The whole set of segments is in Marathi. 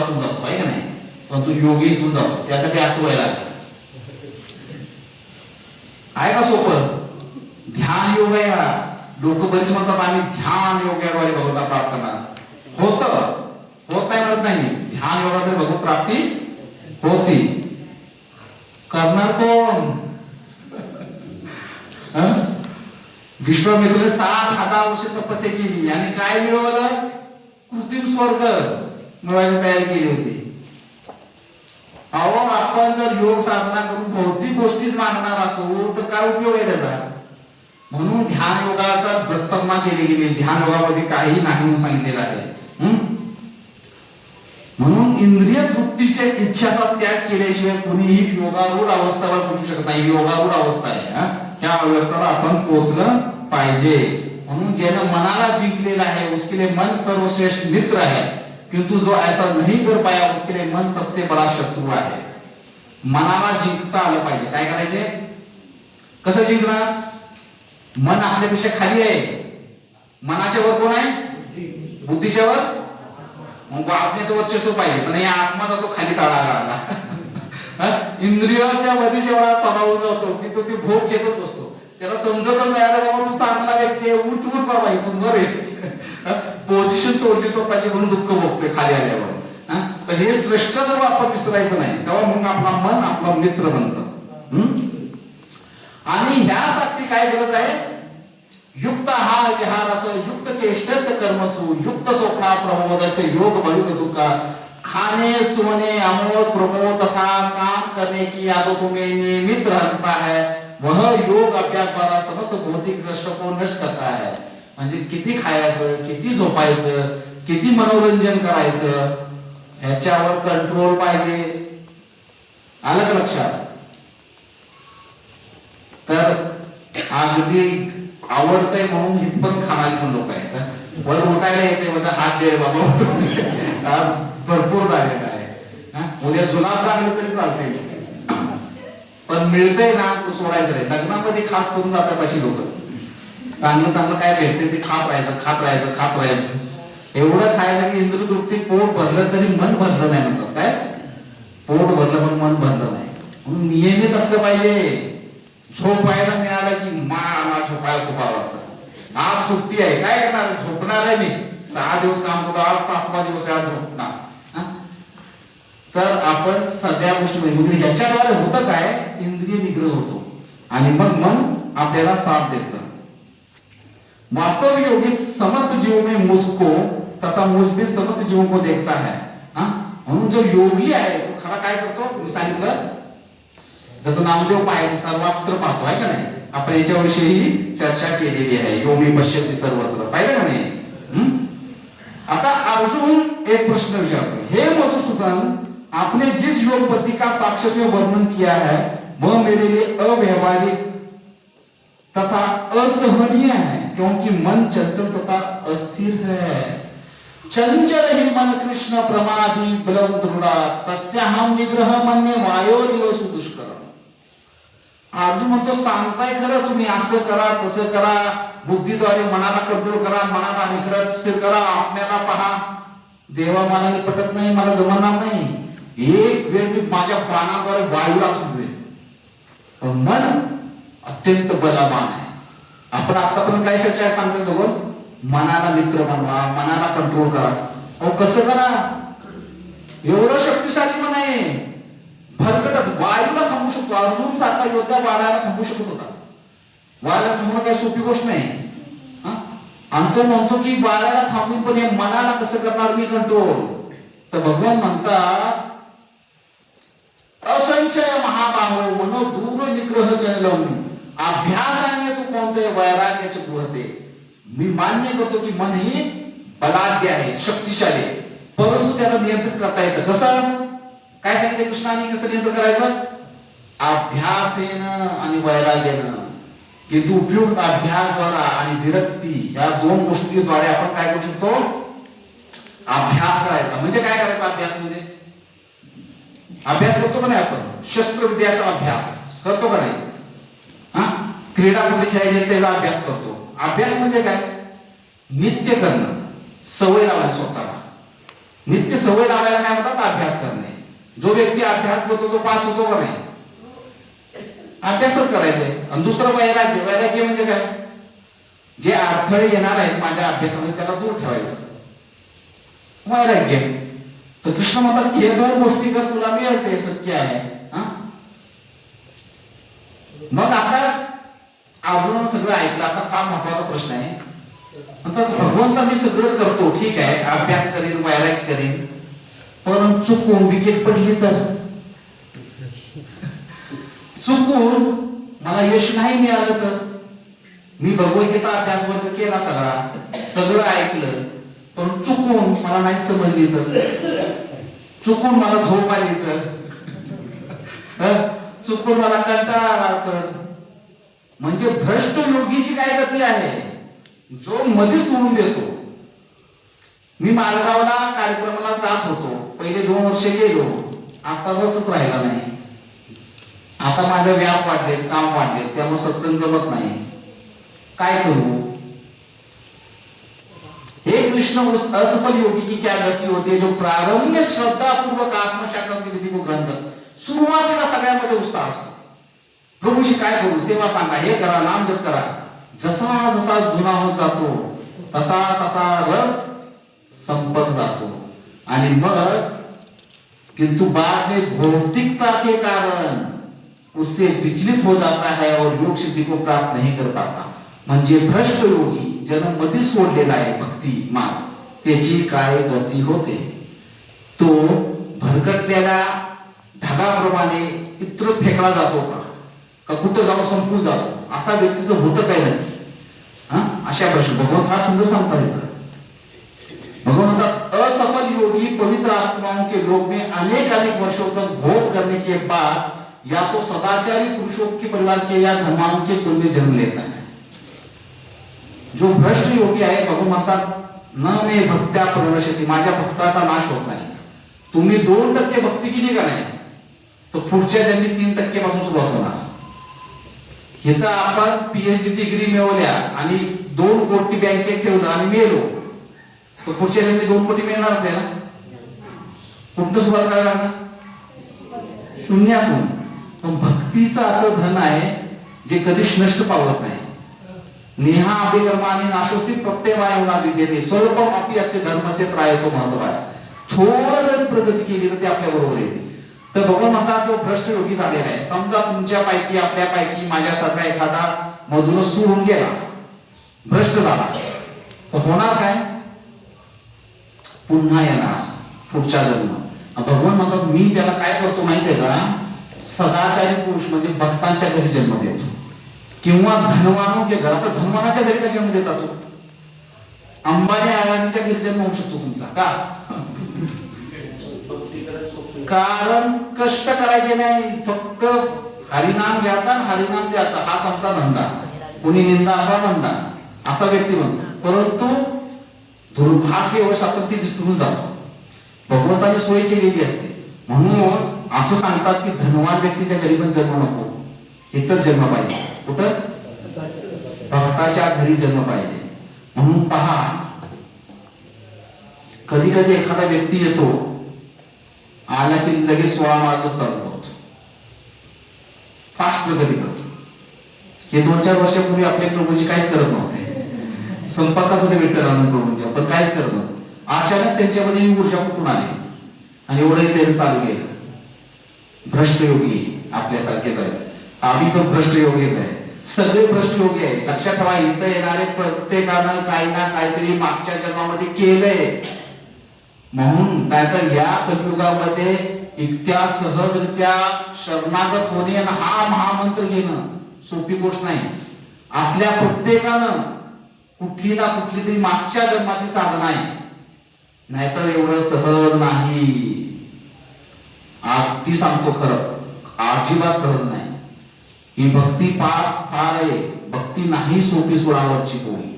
शरीरातून जातो आहे का नाही, पण तो योगी इथून जातो. त्यासाठी असं व्हायला लागतं. आहे का सोपं? ध्यान योग आहे हा. लोक बरीच म्हणतात आम्ही ध्यान योगाद्वारे भगवंता प्राप्त करणार. होत नाही म्हणत नाही, ध्यान योगाद्वारे भगवत प्राप्ती होती. करणार कोण? विश्वामित्र 7,000 वर्ष तपस्या केली आणि काय मिळवलं? कृत्रिम स्वर्ग मिळवायची तयारी केली होती. अहो, आपण जर योग साधना करून भौतिक गोष्टीच मागणार असो तर काय उपयोग आहे त्याचा? म्हणून ध्यान योगाचा प्रस्तावना केली गेली. ध्यान योगामध्ये काही नाही म्हणून सांगितलेलं आहे. म्हणून इंद्रिय तृप्तीच्या इच्छाचा त्याग केल्याशिवाय कुणीही योगारूढ अवस्थेवर पोहोचू शकत नाही. योगारूढ अवस्था आहे, त्या अवस्थेला आपण पोहोचलं पाहिजे. म्हणून ज्यानं मनाला जिंकलेलं आहे उसके लिए मन सर्वश्रेष्ठ मित्र है, किंतु जो ऐसा नहीं कर पाया उसके लिए मन सबसे बड़ा शत्रु आहे. मनाला जिंकता आलं पाहिजे. काय करायचे? कसं जिंकणार? मन आपल्यापेक्षा खाली आहे. मनाच्या वर कोण आहे? बुद्धीच्या वर. मग आत्म्याचं वर्चस्व पाहिजे, पण या आत्मा तो खाली तळाला आला. इंद्रियाच्या मध्ये जेवढा तणावून जातो की तो ती भोग घेतच बसतो. त्याला समजतच नाही, अरे बाबा तू चांगला व्यक्ती आहे, उठ बाबा इथून वर आहे. पोझिशन सोडली स्वतःची म्हणून दुःख भोगतोय खाली आल्यावर. पण हे श्रेष्ठ जर आपण विसरायचं नाही, तेव्हा मग आपला मन आपला मित्र बनतं. आणि ह्यासाठी काय गरज आहे? युक्त हा विहार असं, युक्त चेष्टस कर्मसु, युक्त स्वप्ना प्रमोद असे योग बळुत दुःखा. खाने सोने अमोद प्रमोद तथा काम करने की यादों को में नियमित रहता है, वह योग अभ्यास द्वारा समस्त भौतिक नष्ट को नष्ट करता है. म्हणजे किती खायचं, किती झोपायचं, किती मनोरंजन करायचं, ह्याच्यावर कंट्रोल पाहिजे. आलं का लक्षात? तर अगदी आवडतंय म्हणून इथपण खाणारी पण लोक आहेत. वर उठायला येते म्हणजे हात दे बाबा, आज भरपूर झालेला आहे. उद्या जुलाब लागलं तरी चालते, पण मिळतंय ना तो सोडायचं नाही. लग्नामध्ये खास करून जातात अशी लोक. चांगलं चांगलं काय भेटते ते खात राहायचं. एवढं खायचं की इंद्रिय तृप्ती, पोट भरलं तरी मन भरलं नाही म्हणतात. काय? पोट भरलं पण मन भरलं नाही. म्हणून नियमित असलं पाहिजे. झोपायला मिळालं की मला झोपायला खूप आवडतं. आज सुट्टी आहे, काय करणार? झोपणार आहे मी. 6 दिवस काम करतो, आज 7वा दिवस आहे, आज झोपणार. तर आपण सगळ्या गोष्टी ह्याच्याद्वारे होतं काय? इंद्रिय निग्रह होतो आणि मग मन आपल्याला साथ देतं. वास्तव योगी समस्त जीव में मुझको तथा मुझ भी समस्त जीवों को देखता है. म्हणून जो योगी आहे तो खरा काय करतो? मी सांगितलं जसं नामदेव पाहायचं सर्वत्र पाहतो आहे का नाही. आपण याच्याविषयी चर्चा केलेली आहे. योगी पश्यती सर्वत्र, पाहिलं का नाही? आता अर्जुन एक प्रश्न विचारतो, हे मधुसूदन, आपने जिस योग पद्धति का साक्षात में वर्णन किया है वह मेरे लिए अव्यवहारिक तथा असहनीय है, क्योंकि मन चंचल तथा अस्थिर है. चंचल ही मन कृष्ण प्रमादी बलम दृढ़ा तस्याहम निग्रह मन्ये वायोरिव सुदुष्कर. अर्जुन म्हणतो, सांगताय खरं तुम्ही, असं करा तसं करा, बुद्धीद्वारे मनाला कंट्रोल करा, मनाला निग्रह स्थिर करा, आपल्याला पहा. देवा मनाला पटत नाही, मला जमणार नाही. एक वेळ मी माझ्या बाणाद्वारे वायूला सुटवेन, पण मन अत्यंत बलवान आहे. आपण आतापर्यंत काय चर्चा सांगतो दोघं? मनाला मित्र बनवा, मनाला कंट्रोल करा. अहो कसं करा? एवढं शक्तिशाली मन आहे, भरकटत वायूला थांबू शकतो. अर्जुन सारखा योद्धा वाऱ्याला थांबू शकत होता. वाऱ्याला थांबणं काही सोपी गोष्ट नाही. आणि तो म्हणतो की वाऱ्याला थांबून पण हे मनाला कसं करणार मी कंट्रोल? तर भगवान म्हणतात, असंशय महाबाहो मनो दूर निग्रह चलम, अभ्यासाने तू कोणते वैराग्याचे गृहते. मी मान्य करतो की मन ही बलाढ्य आहे, शक्तिशाली, परंतु त्याला नियंत्रित करता येतं. कसं? काय सांगितलं कृष्णाने कसं नियंत्रण करायचं? अभ्यासेनं आणि वैराग्यानं. किंतु उपयुक्त अभ्यासद्वारा आणि विरक्ती या 2 गोष्टीद्वारे आपण काय करू शकतो? अभ्यास करायचा. म्हणजे काय करायचा? अभ्यास म्हणजे अभ्यास करतो का नाही आपण? शस्त्रविद्याचा अभ्यास करतो का नाही? क्रीडा कुठे खेळायचे त्याचा अभ्यास करतो. अभ्यास म्हणजे काय? नित्य करणं, सवय लावणे स्वतःला. नित्य सवय लावायला काय म्हणतात? अभ्यास करणे. जो व्यक्ती अभ्यास करतो तो पास होतो का नाही? अभ्यासच करायचंय. आणि दुसरं वैराग्य. वैराग्य म्हणजे काय? जे अडथळे येणार आहेत माझ्या अभ्यासामध्ये त्याला दूर ठेवायचं, वैराग्य. तर कृष्ण म्हणतात की हे दोन गोष्टी कर तुला मिळेल ते शक्य आहे. मग आता अर्जुनानं सगळं ऐकलं. आता फार महत्वाचा प्रश्न आहे. म्हणतात भगवंता मी सगळं करतो, ठीक आहे, अभ्यास करेन, वैराग्य करेन, पण चुकून विकेट पडली तर, चुकून मला यश नाही मिळालं तर, मी भगवद्गीता अभ्यास वर्ग केला, सगळं ऐकलं, पण चुकून मला नाही समजली तर, चुकून मला झोप आली तर, चुकून मला कंटाळा आला तर, म्हणजे भ्रष्ट योगीची काय गती आहे? जो मध्ये सोडून देतो. मी मालगावला कार्यक्रमाला जात होतो, पहिले 2 वर्ष गेलो, आता रसच राहिला नाही. आता माझे व्याप वाढले, काम वाढले, त्यामुळे सत्संग जमत नाही. काय करू? हे कृष्ण असफल योगी की क्या गती होते जो प्रारंभ श्रद्धा पूर्वक आत्मशास्त्र विधी को ग्रंथ. सुरुवातीला सगळ्यामध्ये उत्साह असतो. प्रभूशी काय करू? सेवा सांगा, हे करा, नाम जप करा. जसा जसा जुना होत जातो तसा तसा रस संपत जातो. आणि मग किंतु बाद में भौतिकता के कारण उससे विचलित हो जाता है और योग सिद्धि को प्राप्त नहीं कर पाता. म्हणजे भ्रष्ट योगी जन्म मध्ये सोडलेला आहे भक्ती मार्ग, त्याची काय गती होते? तो भरकटलेल्या ढगाप्रमाणे इतर फेकला जातो का कुठं जाऊन संपून जातो? असा व्यक्तीचं होतं काय नक्की? अशा प्रश्न भगवंत हा सुंदर सांगता येतात. भगवंत असफल योगी पवित्र आत्माओं के लोक में अनेक वर्षों तक भोग करने के बाद या तो सदाचारी पुरुषों के परिवार के या धर्माओं के कुल में जन्म लेता है. जो भ्रष्ट योगी आहे, भगवान म्हणतात न मे भक्त्या प्रणश्यति, माझ्या भक्ताचा नाश होत नाही. तुम्ही 2% भक्ती केली का नाही तर पुढच्या जन्मी 3% पासून सुरुवात होणार. इथं आपण पीएचडी डिग्री मिळवल्या आणि 2 कोटी बँकेत ठेवलं आणि मेलो तर पुढच्या जन्मी 2 कोटी मिळणार आपल्याला. कुठं सुरुवात करायला लागणार? शून्यातून. पण भक्तीचं असं धन आहे जे कधीच नष्ट पावत नाही. नेहा अभिकर्माने नाशोस्ती प्रत्यवायवना विद्यते स्वल्पम अपि अस्य धर्मस्य त्रायतो महत्व आहे. थोडं जरी प्रगती केली तर ते आपल्या बरोबर येते. तर भगवान म्हणतात जो भ्रष्ट योगी झालेला आहे, समजा तुमच्यापैकी आपल्यापैकी माझ्यासारखा एखादा मजूर सोडून गेला, भ्रष्ट झाला, तर होणार काय? पुन्हा येणार पुढचा जन्म. भगवान म्हणतात मी त्याला काय करतो माहितीये का? सदाचारी पुरुष म्हणजे भक्तांच्या घरी जन्म देतो किंवा धनवानों के घर. आता धनवानाच्या घरी का जन्म देता तो? अंबानी अडाणीच्या घरी जन्म होऊ शकतो तुमचा का? कारण कष्ट करायचे नाही, फक्त हरिनाम घ्यायचा आणि हरिनाम द्यायचा, हाच आमचा धंदा. कोणी निंदा असा धंदा, असा व्यक्ती म्हणतो. परंतु दुर्भाग्यवश आपण ती विसरून जातो. भगवंताने सोय केलेली असते. म्हणून असं सांगतात की धनवान व्यक्तीच्या घरी पण जन्म नको, इतर जन्म पाहिजे. कुठं? भक्ताच्या घरी जन्म पाहिजे. म्हणून पहा, कधी कधी एखादा व्यक्ती येतो, आला की लगेच 16 मार्च चालू होतो, फास्ट प्रगती करतो. हे 2-4 वर्षापूर्वी आपले प्रभूजी काहीच करत नव्हते. संपर्कात होते विठ्ठलानंद प्रभूंच्या, पण काहीच करत नव्हते. अचानक त्यांच्यामध्ये ही ऊर्जा कुठून आली आणि एवढंही त्यांनी चालू केलं. भ्रष्ट योगी आपल्यासारखेच आहेत. आम्ही पण भ्रष्ट योगीच आहे. सगळे भ्रष्ट योगी आहेत. लक्षात ठेवा, इथं येणारे प्रत्येकानं काही ना काहीतरी मागच्या जन्मामध्ये केलंय. म्हणून नाहीतर या कलियुगामध्ये इतक्या सहजरित्या शरणागत होणे आणि हा महामंत्र घेणं सोपी गोष्ट नाही. आपल्या प्रत्येकानं कुठली ना कुठली तरी मागच्या जन्माची साधना आहे, नाहीतर एवढं सहज नाही. अगदी सांगतो खरं, अजिबात सहज नाही. ही भक्ती फार आहे. भक्ती नाही सोपी सोडावरची कोणी.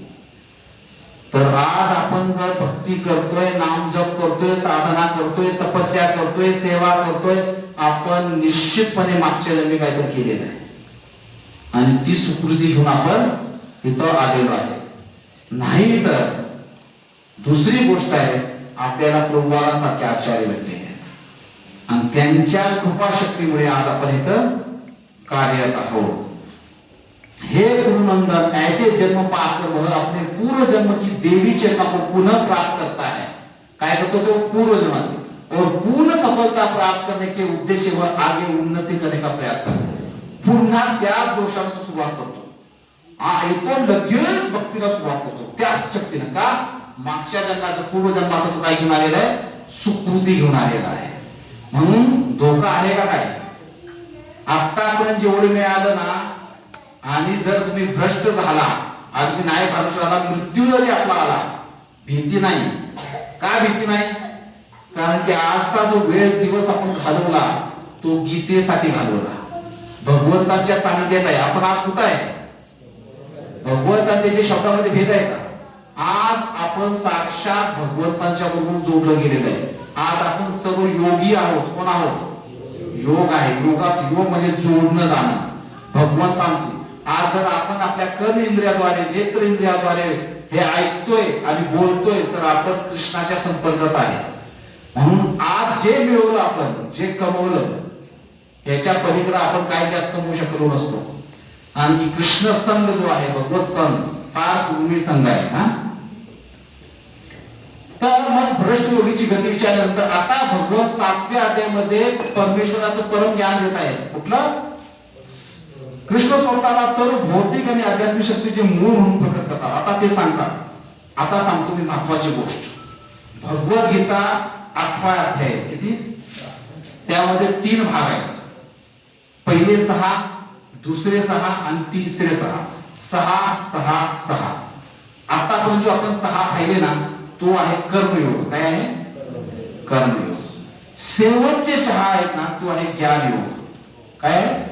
तर आज आपण जर भक्ती करतोय, नाम जप करतोय, साधना करतोय, तपस्या करतोय, सेवा करतोय, आपण निश्चितपणे मागच्या जन्मी काहीतरी केलेलं आहे आणि ती सुकृती घेऊन आपण इथं आलेलो आहे. नाही तर दुसरी गोष्ट आहे, आपल्याला प्रभुवारासारखे आचार्य भेटले आणि त्यांच्या कृपाशक्तीमुळे आज आपण इथं कार्यरत आहोत. हे गुरुनंदन ऐसे जन्म पाकर वह अपने पूर्व जन्म की देवी चेतना को पुनः प्राप्त करता है. काय करतो तो पूर्व जन्म और पूर्ण सफलता प्राप्त करने के उद्देश्य वह आगे उन्नति करने का प्रयास करतो. पुन्हा त्याच दोषाने तो सुरुवात करतो. येतो लगेच भक्तीला सुरुवात करतो त्याच शक्तीने. का मागच्या जन्माचं पूर्व जन्माचं तो काय घेऊन आलेला आहे, सुकृती घेऊन आलेला आहे. म्हणून धोका आहे का काय, आतापर्यंत जेवढे मिळालं ना, आणि जर तुम्ही भ्रष्ट झाला, अगदी नाही भ्रष्ट झाला, मृत्यू जरी आपला आला, भीती नाही. का भीती नाही, कारण की आजचा जो वेळ दिवस आपण घालवला तो गीतेसाठी घालवला, भगवंताच्या सानिध्यात आहे. आपण आज कुठं आहे, भगवंताच्या जे शब्दामध्ये भेद आहे का, आज आपण साक्षात भगवंतांच्या बरोबर जोडलं गेलेलं आहे. आज आपण सर्व योगी आहोत. कोण आहोत, योग आहे. योगास योग म्हणजे जोडणं जाणं भगवंतांशी. आज जर आपण आपल्या कर्म इंद्रियाद्वारे, नेत्र इंद्रियाद्वारे हे ऐकतोय आणि बोलतोय तर आपण कृष्णाच्या संपर्कात आहे. म्हणून आज जे मिळवलं, आपण जे कमवलं, याच्या पलीकडे आपण काय जास्त कमवू शकलो नसतो. आणि कृष्ण संघ जो आहे, भगवत संघ फार दुर्मिळ संघ आहे. हा, तर मग भ्रष्ट योगीची गती विचारल्यानंतर आता भगवत 7व्या अध्यायामध्ये परमेश्वराचं परम ज्ञान देत आहे. कुठलं, कृष्ण स्वतःला सर्व भौतिक आणि आध्यात्मिक शक्तीचे मूळ म्हणून प्रकट करतात. आता ते सांगतात. आता सांगतो मी महत्वाची गोष्ट. भगवत गीता 8वा अध्याय, किती, त्यामध्ये 3 भाग आहेत. पहिले 6, दुसरे 6 आणि तिसरे 6. 6 6 6. आतापर्यंत जो आपण 6 पाहिले ना, तो आहे कर्मयोग. काय आहे, कर्मयोग. शेवटचे 6 आहेत ना, तो आहे ज्ञानयोग. काय आहे,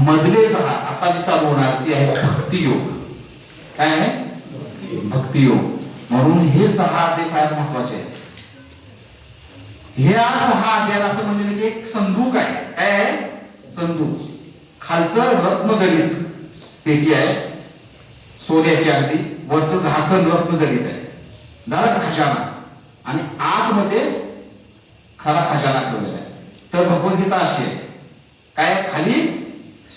मधले 6 आता जे चालू होणार ते आहे भक्तियोग. काय आहे, भक्तियोग. म्हणून हे 6 अध्याय फार महत्वाचे आहेत. ह्या 6 अध्यायाला असं म्हणजे की एक संदूक आहे. काय आहे, संदूक. खालचं रत्नजडित पेटी आहे सोन्याची, अगदी वरचं झाकण रत्नजडित आहे, झालं का खजाना, आणि आतमध्ये खरा खजाना ठेवलेला आहे. तर भगवद्गीता अशी आहे. काय, खाली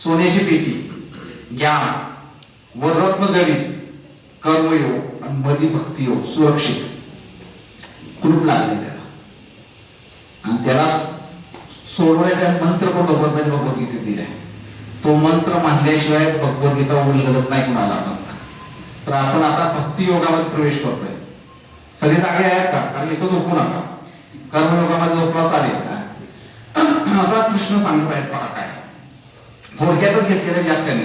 सोन्याची पेटी ज्ञान, वर रत्नजडित कर्मयोग, आणि मध्ये भक्तियोग सुरक्षित कुलूप लागले त्याला. आणि त्याला सोडवण्याचा मंत्र पण भगवद्गीतेत दिलाय. तो मंत्र मांडल्याशिवाय भगवद्गीता उलगडत नाही कुणाला. तर आपण आता भक्ती योगामध्ये प्रवेश करतोय. सगळे जागे आहेत का, कारण इथं झोपू नका, कर्मयोगामध्ये झोपला चालेल. आता कृष्ण सांगत आहेत पहा, काय थोडक्यातच घेतलेलं, जास्त नाही.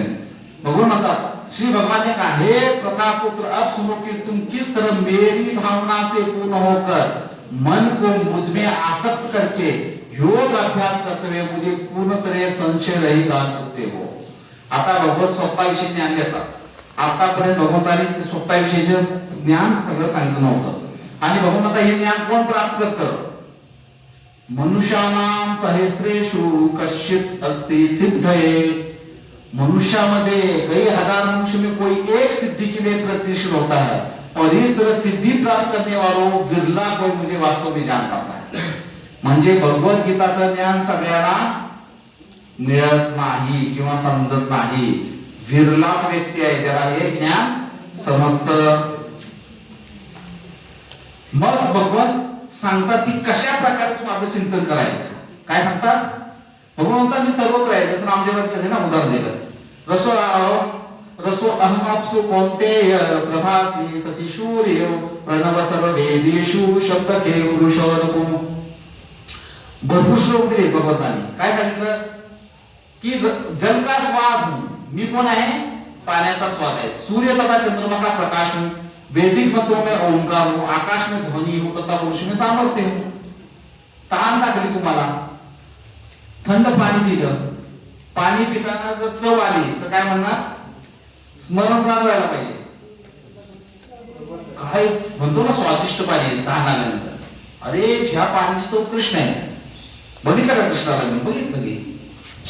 बघून म्हणतात श्री भगवान ने कहा, हे प्रथा पुत्र, अब सुनो कि तुम किस तरह मेरी भावना से पूर्ण होकर मन को मुझ में आसक्त करके योग अभ्यास करते हुए मुझे पूर्ण तरह संशय रहित जान सकते हो. आता भगवत स्वतःविषयी ज्ञान देतात. आतापर्यंत भगवंतांनी स्वतःविषयीचं ज्ञान सगळं सांगितलं नव्हतं. आणि भगवंता हे ज्ञान कोण प्राप्त करतं, मनुष्यानाम सहस्रेषु कश्चित अस्ति सिद्धये. मनुष्यामध्ये कई हजार मनुष्य में कोई एक सिद्धि के लिए प्रतिष्ठित होता है, और इस तरह सिद्धि प्राप्त करने वालों बिरला कोई मुझे वास्तव में जान पाता है. म्हणजे भगवत गीताचं ज्ञान सगळ्यांना मिळत नाही किंवा समजत नाही. विरलाच व्यक्ती आहे ज्याला हे ज्ञान समजतं. मग भगवत सांगतात की कशा प्रकारे तू माझं चिंतन करायचं. काय सांगतात, भगवंता मी सर्वत्र आहे. जसं नामदेवाचं ना उदाहरण दिलं, रसो अहमाप्सु कौन्तेय प्रभास्मि शशि सूर्य प्रणव सर्व वेदेषु शब्द के पुरुषोत्तम. भरपूर श्लोक दिले भगवंतांनी. काय सांगितलं की जल का स्वाद हूं, मी कोण आहे, पाण्याचा स्वाद आहे. सूर्य तथा चंद्रमा का प्रकाश हूं, वैदिक मंत्रों में ओंकार हूं, आकाश में ध्वनि हूं तथा पुरुष में सामर्थ्य हूं. तहान लागली तुम्हाला, थंड पाणी दिलं, पाणी पिताना जर चव आली तर काय म्हणणार, स्मरण राहायला पाहिजे. काय म्हणतो ना, स्वादिष्ट पाणी तहान आल्यानंतर, अरे ह्या पाण्याची चव कृष्ण आहे. बघितलं का कृष्णाला, मी बघितलं की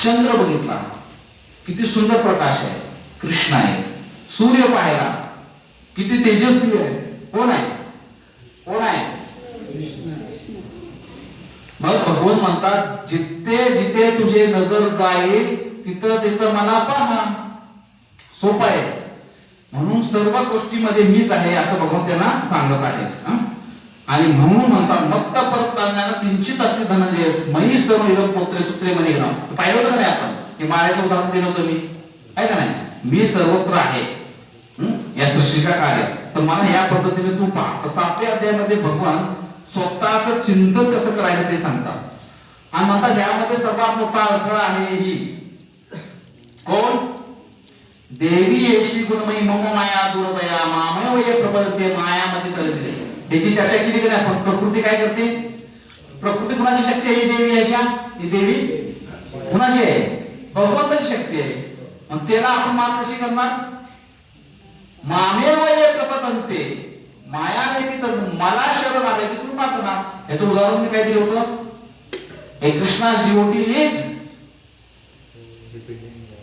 चंद्र बघितला, किती सुंदर प्रकाश आहे, कृष्ण आहे. सूर्य पाहिला, किती तेजस्वी आहे, कोण आहे, कोण आहे, भगवान म्हणतात जिथे जिथे तुझे नजर जाईल तिथं तिथं मला पहा. सोपं आहे. म्हणून सर्व गोष्टीमध्ये मीच आहे असं भगवान त्यांना सांगत आहे. आणि म्हणून म्हणतात मत्त परत किंचित असते धनंजय मही सर्व इदम पोत्रे सुत्रे मनी ग्राम. पाहिलं होतं का नाही आपण? हे माळ्याचं उदाहरण दिलं होतं मी, आहे का नाही? मी सर्वत्र आहे या सृष्टीच्या कार्यात, तर मला या पद्धतीने तू पहा. तर 7व्या अध्यायामध्ये भगवान स्वतःच चिंतन कसं करायचं ते सांगतात. आणि म्हणतात यामध्ये सर्वात मोठा अडथळा आहे ही कोण? देवी येशी गुणमयी मम माया दुर्दया मामय वय प्रबलते मायामध्ये तरते. याची चर्चा केली की नाही आपण? प्रकृती काय करते? प्रकृती कुणाची शक्ती आहे? ही देवी याच्या, ही देवी कुणाची आहे? भगवंताची शक्ती आहे. मग त्याला आपण मात कशी करणार? मामे वय प्रबलते माया नाही तर मला शरण आले की तुम्ही मातणार. याचं उदाहरण मी काय दिलं होतं? हे Krishna's devotee is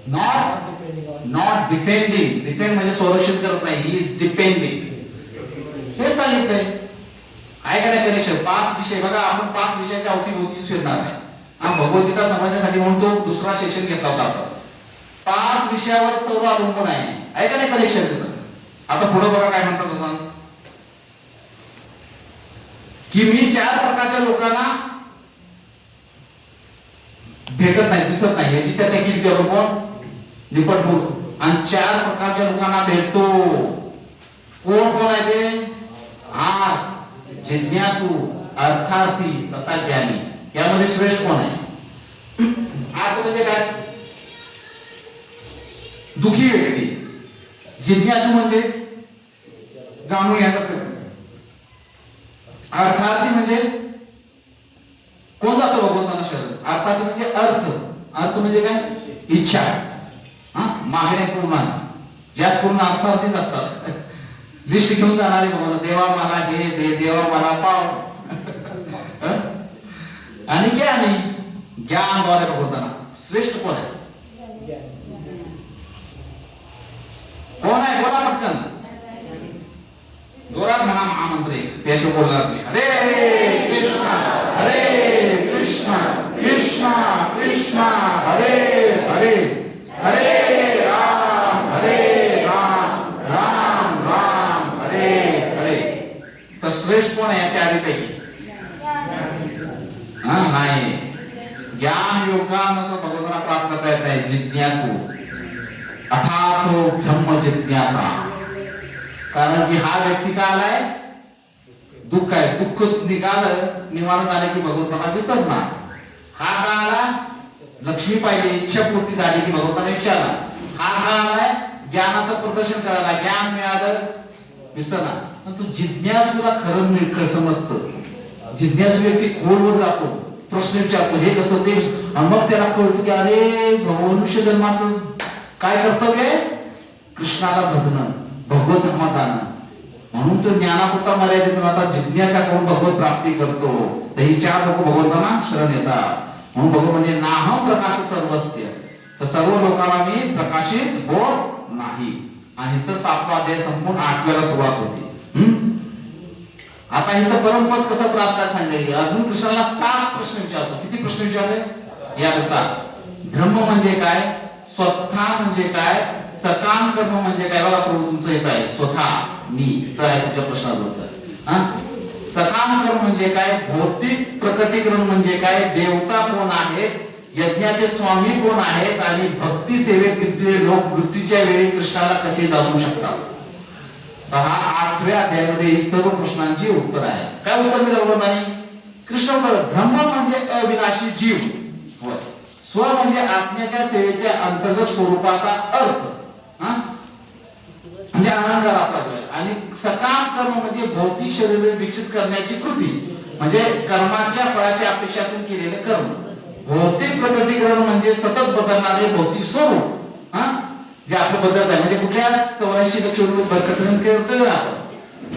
not defending. Defend म्हणजे संरक्षण करत नाही, ही इज डिपेंडिंग. हे सांगितलंय. आहे का नाही कनेक्शन? 5 विषय बघा, आपण 5 विषयाच्या अवतीभोवती फिरणार आहे. आणि भगवद्गीता समजण्यासाठी म्हणून तो दुसरा सेशन घेतला होता आपण. 5 विषयावर सर्व अवलंबून आहे का नाही कनेक्शन तिथं? आता पुढे बघा काय म्हणतात भगवान की मी 4 प्रकारच्या लोकांना भेटत नाही, दिसत नाही. याची चर्चा केली की आपण निपटपूर. आणि 4 प्रकारच्या लोकांना भेटतो. कोण कोण आहे ते? आर्थ, जिज्ञासू, अर्थार्थी तथा ज्ञानी. यामध्ये श्रेष्ठ कोण आहे? आर्थ म्हणजे काय? दुखी व्यक्ती. जिज्ञासू म्हणजे जाणून घ्यायचा प्रयत्न. अर्थार्थी म्हणजे कोण जातो भगवंताला शरण? अर्थार्थी म्हणजे अर्थ म्हणजे काय? इच्छा. मागण्या पूर्ण जास्त करून अर्थार्थीच असतात. लिस्ट घेऊन जाणारे भगवंत, देवा मला हे दे, देवा मला पाव. आणि ज्ञानद्वारे भगवंताना श्रेष्ठ कोण आहे? कोण आहे? बोला पटकन. जोरात म्हणा महामंत्र. त्याशी बोलणार नाही. हरे कृष्ण कृष्ण कृष्ण हरे हरे हरे राम राम राम हरे हरे. तर श्रेष्ठ कोण आहे या 4 पैकी? नाही. ज्ञान योगानुसार भगवंताला प्राप्त करता येत आहे. जिज्ञासू अथातो ब्रह्म जिज्ञासा. कारण की हा व्यक्ती का आलाय? दुःख आहे. दुःख निघालं, निवारण झालं की भगवंताला विसरणार. हा का आला? लक्ष्मी पाहिजे, इच्छा पूर्ती झाली की भगवंताला विचारला. हा का आलाय? ज्ञानाचं प्रदर्शन करायला. ज्ञान मिळालं विसरणार. पण तू जिज्ञासूला खरं मिळकळ समजतं. जिज्ञासू व्यक्ती खोलवर जातो, प्रश्न विचारतो, हे कसं ते. आणि मग त्याला कळतं की अरे मनुष्य जन्माचं काय कर्तव्य आहे? कृष्णाला भजणं, भगवत धामात जाणं. म्हणून तो ज्ञानापुरता मर्यादित आता जिज्ञासा करून भगवत प्राप्ती करतो. तर ही 4 लोक भगवंतांना शरण येतात. म्हणून भगवत म्हणजे नाहम प्रकाश सर्वस्य. तर सर्व लोकांना मी प्रकाशित होत नाही. आणि तर 7वा अध्याय संपूर्ण 8व्याला सुरुवात होती. आता इथं परमपद कसं प्राप्त सांगितले? अर्जुन कृष्णाला 7 प्रश्न विचारतो. किती प्रश्न विचारले यानुसार? ब्रह्म म्हणजे काय? स्वतः म्हणजे काय? सकाम कर्म म्हणजे काय? बघा प्रभू तुमचं येत आहे स्वतः मी तर तुमच्या प्रश्नाचं उत्तर. सकाम कर्म म्हणजे काय? भौतिक प्रकटीकरण म्हणजे काय? देवता कोण आहेत? यज्ञाचे स्वामी कोण आहेत? आणि भक्ती सेवेत किती लोक मृत्यूच्या वेळी कृष्णाला कसे जाणू शकतात? हा 8व्या अध्यायामध्ये ही सर्व प्रश्नांची उत्तर आहे. काय उत्तर दिलं नाही? कृष्ण उत्तर ब्रह्म म्हणजे अविनाशी जीव होय. स्व म्हणजे आत्म्याच्या सेवेच्या अंतर्गत स्वरूपाचा अर्थ म्हणजे अहंकार आपला. आणि सकाम कर्म म्हणजे भौतिक शरीर विकसित करण्याची कृती म्हणजे कर्माच्या फळाच्या अपेक्षातून केलेले कर्म. भौतिक प्रकटीकरण म्हणजे सतत बदलणारे भौतिक स्वरूप जे आपलं बदलत आहे. म्हणजे कुठल्या 84 लक्ष प्रकटीकरण करतोय आपण.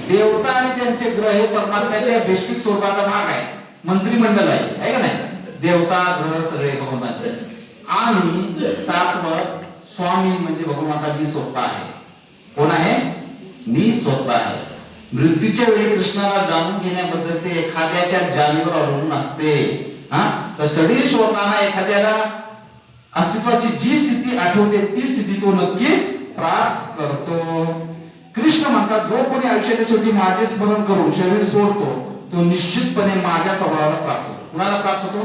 देवता आणि त्यांचे ग्रह हे परमात्म्याच्या वैश्विक स्वरूपाचा भाग आहे. मंत्रिमंडळ आहे का नाही? देवता ग्रह सगळे भगवंताचे. आणि 7वं स्वामी म्हणजे भगवंता मी स्वतः आहे. कोण आहे? मी स्वतः आहे. मृत्यूच्या वेळी कृष्णाला जाणून घेण्याबद्दल ते एखाद्याच्या जाणीवर अवलंबून असते. तर शरीर सोडताना एखाद्याला अस्तित्वाची जी स्थिती आठवते ती स्थिती तो नक्कीच प्राप्त करतो. कृष्ण म्हणतात जो कोणी आयुष्याच्या शेवटी माझे स्मरण करून शरीर सोडतो तो निश्चितपणे माझ्या स्वभावाला प्राप्त होतो. कुणाला प्राप्त होतो?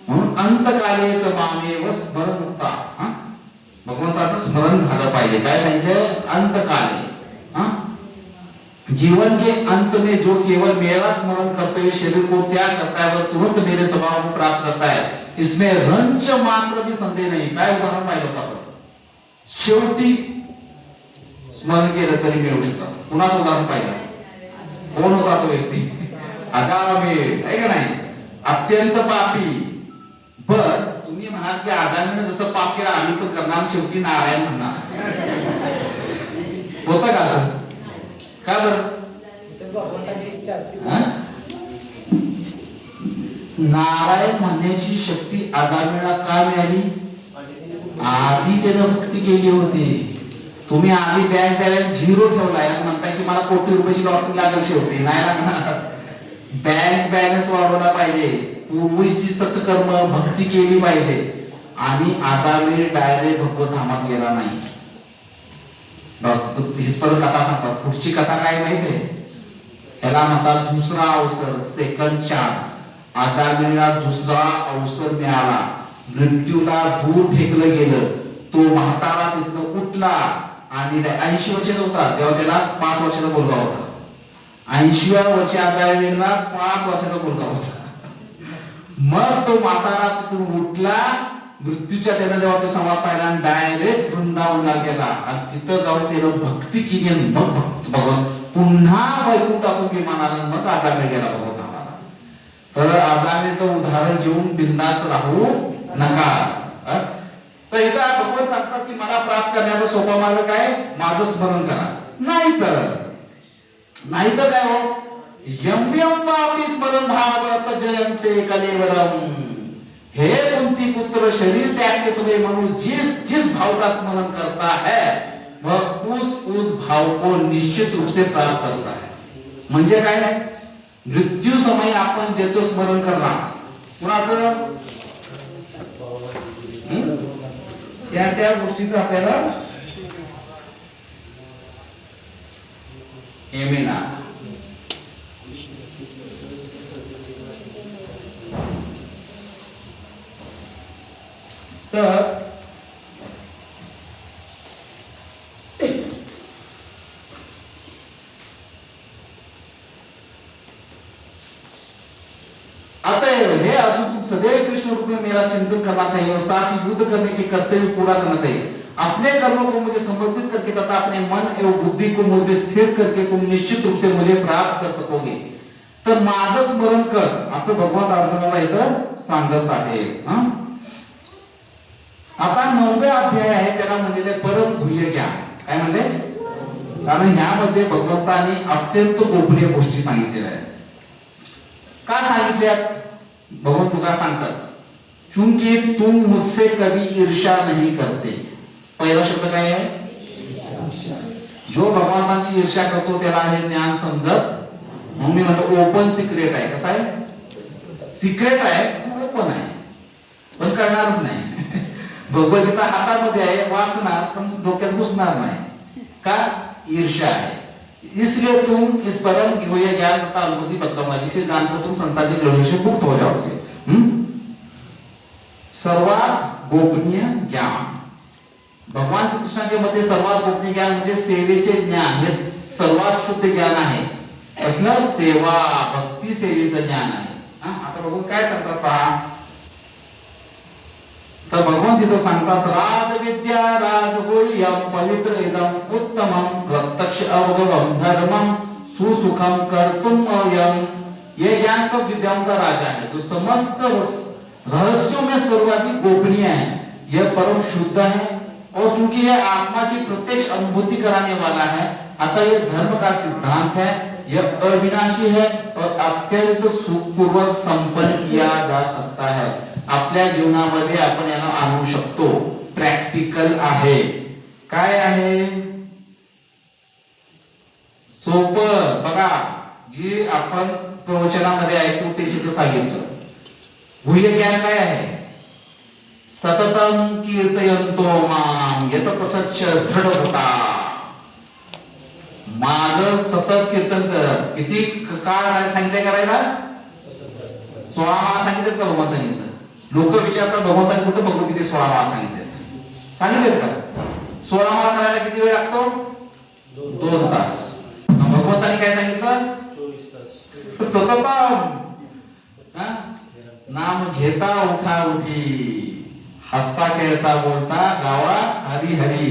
म्हणून अंतकालेच मामेव स्मरण मुक्ता. भगवंताचं स्मरण झालं पाहिजे. काय सांगितलं? अंतकाले. जीवन के अंत में जो केवल मेरा स्मरण करते हुए शरीर को त्याग करता है वह तुरंत मेरे स्वभाव को प्राप्त करता है. इसमें रंच मात्र भी संदेह नहीं. काय उदाहरण पाहिलं होतं आपण? शेवटी स्मरण केलं तरी मिळू शकतात. कुणाचं उदाहरण पाहिलं? कोण होता तो व्यक्ती? अजामिळ आहे का नाही? अत्यंत पापी. बर तुम्ही म्हणाल की आजामीनं जसं पाप केलं आम्ही पण करणार, शेवटी नारायण म्हणणार. होतं का असं? का बरं? नारायण म्हणण्याची शक्ती अजामिळला का मिळाली? आधी त्यानं भक्ती केली होती. तुम्ही आधी बँक बॅलन्स 0 ठेवलाय म्हणता की मला कोटी रुपयाची लॉटरी लागेल, शेवटी नाही लागणार. बँक बॅलन्स वाढवला पाहिजे, पूर्वीची सत्कर्म भक्ती केली पाहिजे. आणि आजामी डायरेक्ट भगवत धामात गेला नाही. परत कथा सांगतात. पुढची कथा काय माहितीये? त्याला म्हणतात दुसरा अवसर, सेकंड चान्स. आजामीला दुसरा अवसर मिळाला. मृत्यूला दूर फेकलं गेलं. तो म्हातारा तिथनं उठला आणि 80 वर्षाचा होता तेव्हा त्याला 5 वर्षाचा मुलगा होता. 80व्या वर्षी आजारीला 5 वर्षाचा मुलगा होता. मग तो म्हातारा तिथून उठला. मृत्यूच्या त्यानं जेव्हा तो संवाद पाहिला आणि डायरेक्ट वृंदावनला गेला आणि तिथं जाऊन त्यानं भक्ती केली. मग भगवान पुन्हा वैकुंठातून विमानाला मग आजारी गेला भगवंत आम्हाला. तर आजारीचं उदाहरण घेऊन बिंदास राहू नका. तर इथं भगवंत सांगतात की मला प्राप्त करण्याचा सोपा मार्ग काय? माझं स्मरण करा. नाहीतर काय हो? यम यम वापी स्मरण भागवत जयंते कलेवरम. हे कुंती पुत्र शरीर त्याग के समय मनु जिस जिस भाव का स्मरण करता है वह उस भाव को निश्चित रूप से प्राप्त करता है. म्हणजे काय? मृत्यू समय आपण ज्याचं स्मरण करणार कुणाचं? त्या गोष्टीचं आपल्याला मिळणार. तर आता हे अर्जुन सदैव कृष्ण रूप में मेरा चिंतन करना चाहिए और साथ ही युद्ध करने के कर्तव्य पूरा करना चाहिए. अपने कर्मों को मुझे समर्पित करके तथा अपने मन एवं बुद्धि को मुझे स्थिर करके तुम निश्चित रूप से मुझे प्राप्त कर सकोगे. तर माझं स्मरण कर असं भगवान अर्जुनाला इथं सांगत आहे. आता 9व्या अध्याय आहे त्याला म्हणलेले परम गुह्य ज्ञान. काय म्हणले? कारण यामध्ये भगवंताने अत्यंत गोपनीय गोष्टी सांगितलेल्या आहेत. का सांगितल्यात? भगवान तुला सांगतात क्योंकि तुम मुझसे कभी ईर्ष्या नहीं करते. पहिला शब्द काय आहे? जो भगवानाची ईर्ष्या करतो त्याला हे ज्ञान समजत. मग मी म्हणतो ओपन सिक्रेट आहे. कसं आहे? सिक्रेट आहे, ओपन आहे, पण करणारच नाही. भगवद्गीता हातामध्ये आहे, वाचणार पण डोक्यात घुसणार नाही. का? ईर्ष्या आहे. इसलिए तुम इस परम गुह्य ज्ञान तथा अनुभूति बताऊंगा जिसे जानकर तुम संसार के क्लेशों से मुक्त हो जाओगे. सर्वात गोपनीय ज्ञान. भगवान श्री कृष्णाच्या मते सर्वात गोपनीय ज्ञान म्हणजे सेवेचे ज्ञान. हे सर्वात शुद्ध ज्ञान आहे. असलं सेवा, भक्ती सेवेचं ज्ञान आहे. आता बघू काय सांगतात पहा. तर भगवान तिथं सांगतात राजविद्या राजगुह्यम पवित्र इदम उत्तमम प्रत्यक्ष अवगमम धर्मम सुसुखम कर्तुम अव्ययम. ये ज्ञान सब विद्याओं का राजा है जो समस्त रहस्यों में सर्वाधिक गोपनीय है. यह परम शुद्ध है और चूंकि यह आत्मा की प्रत्यक्ष अनुभूति कराने वाला है अतः यह धर्म का सिद्धांत है. यह अविनाशी है और अत्यंत सुखपूर्वक संपन्न किया जा सकता है. आपल्या जीवनामध्ये आपण याला आणू शकतो. प्रॅक्टिकल आहे. काय आहे? सोपं. बघा जी आपण प्रवचनामध्ये ऐकू ते शिकं सांगितलं. गुह्य ज्ञान काय आहे? सततम कीर्तयंतो माम यत तसच्च दृढ होता. माझं सतत कीर्तन कर. किती काळ काय सांगितलंय करायला? 16 माळ सांगितलेत का भगवंतांनी? लोक विचारतात भगवंतांनी कुठे भगवद्गीतेत 16 माळ सांगितलेत का? 16 माळ करायला किती वेळ लागतो? 2 तास. भगवंतांनी काय सांगितलं? 24 तास. सततम नाम घेता उठा उठी, हसता खेळता बोलता गावा हरी हरी.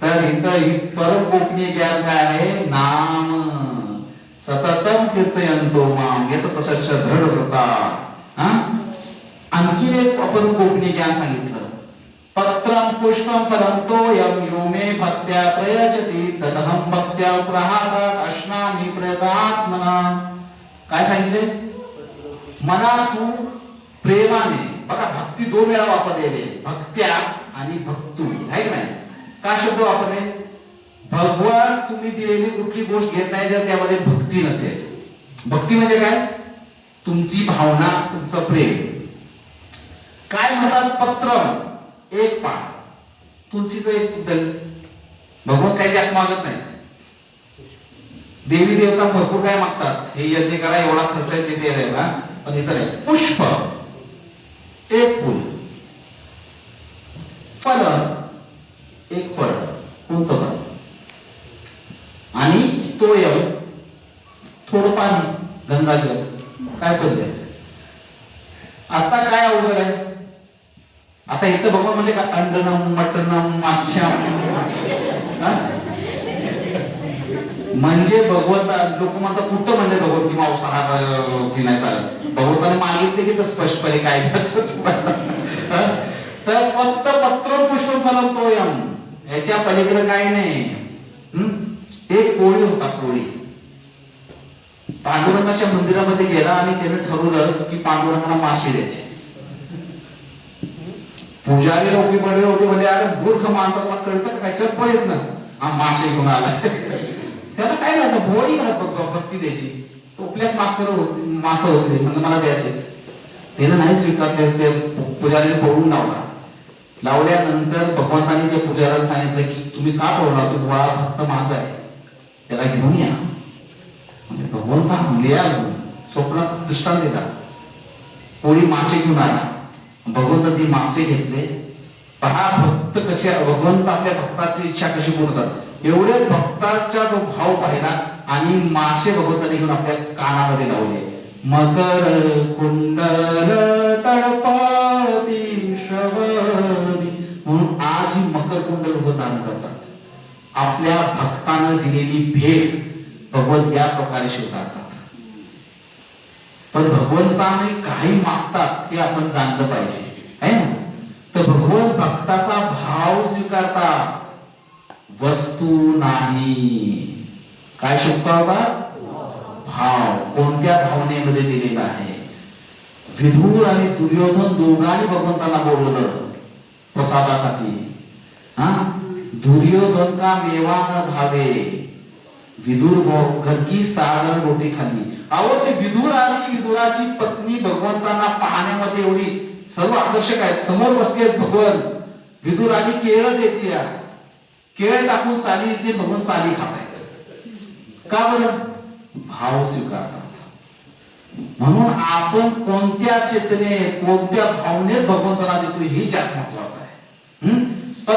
तर इथं परम गोपनीय ज्ञान काय आहे? नाम. सततम कीर्तयंतो माम येत तसंच दृढ होता. आणखी एक आपण गोपनीय ज्ञान सांगितलं. पत्रम पुष्पम फलम तोयम यो मे भक्त्या प्रयचति तदहं भक्त्या प्रहादात अश्नामि प्रयतात्मना. काय सांगितले? मला तू प्रेमाने, बघा भक्ती 2 वेळा वापरलेले, भक्त्या आणि भक्तू आहे की नाही? का शब्द वापरले? भगवान तुम्ही दिलेली कुठली गोष्ट घेत नाही जर त्यामध्ये भक्ती नसेल. भक्ती म्हणजे काय? तुमची भावना, तुमचं प्रेम. काय म्हणतात? पत्र एक पान, तुलसीचं एक पुतल. भगवान काही जास्त मागत नाही. देवी देवता भरपूर काय मागतात, हे यज्ञ करा एवढा खर्च आहे ते आहे ना. पण इतर आहे पुष्प एक फुल, फल एक फळ, कोणतं फळ? आणि तोयम थोडं पाणी, गंगाजल. काय पद्धत? आता काय अवघड आहे? आता इथं भगवान म्हणजे का अंडनम मटनम माश्याम म्हणजे भगवंत लोक म्हणतात कुठं म्हणजे भगवंत की मांसाहार की नाही चालत. भगवंताने मागितले की तर स्पष्टपणे काय तर फक्त पत्र पुष्प फलम तोयम, याच्या पलीकडे काय नाही. एक कोळी होता, कोळी पांडुरंगाच्या मंदिरामध्ये गेला आणि त्याने ठरवलं की पांडुरंगाला मासे द्यायचे. पुजारी लोक बडे होते म्हणजे अरे मूर्ख माणसाला कळतं काय चप्पल येत ना, हा मासे घेऊन आला. त्याला काय लागतं बोळी भक्ती द्यायची. टोपल्यात मास होते म्हणजे मला द्यायचे. त्यानं नाही स्वीकारले. ते पुजारीने पळून लावला. लावल्यानंतर भगवंतांनी त्या पुजाऱ्याला सांगितलं की तुम्ही का पळवला? तू गोळा फक्त माझा आहे, त्याला घेऊन या. भगवंता लिया स्वप्नात दृष्टांत दिला. कोणी मासे घेऊन आला. भगवंत ती मासे घेतले. पहा भक्त कसे, भगवंत आपल्या भक्ताची इच्छा कशी पूर्णतात. एवढे भक्ताचा तो भाव पाहिला आणि मासे भगवंताने घेऊन आपल्या कानामध्ये लावले. मकर कुंडल तळपती श्रवणी, म्हणून आज ही मकर कुंडल दान करतात. आपल्या भक्तानं दिलेली भेट भगवंत या प्रकारे स्वीकारतात. पण भगवंताने काही मागतात हे आपण जाणलं पाहिजे आहे ना. तर भगवंत भक्ताचा भाव स्वीकारतात, वस्तू नाही. काय शब्द होता? भाव. कोणत्या भावनेमध्ये दिलेला आहे? विदुर आणि दुर्योधन दोघांनी भगवंतांना बोलवलं प्रसादासाठी. दुर्योधन का मेवा न भावे, विदुर घर की साधारण रोटी खाल्ली. अहो ते विदुर आणि विदुराची पत्नी भगवंतांना पाहण्यामध्ये एवढी सर्व आकर्षक आहेत. समोर बसली आहेत भगवान. विदुराने केळ देते, केळ टाकून साली येते, भगवान साली खातायत. का बरं? भाव स्वीकारतात. म्हणून आपण कोणत्या चेतनेत, कोणत्या भावनेत भगवंताला देतो हे जास्त महत्वाचं आहे.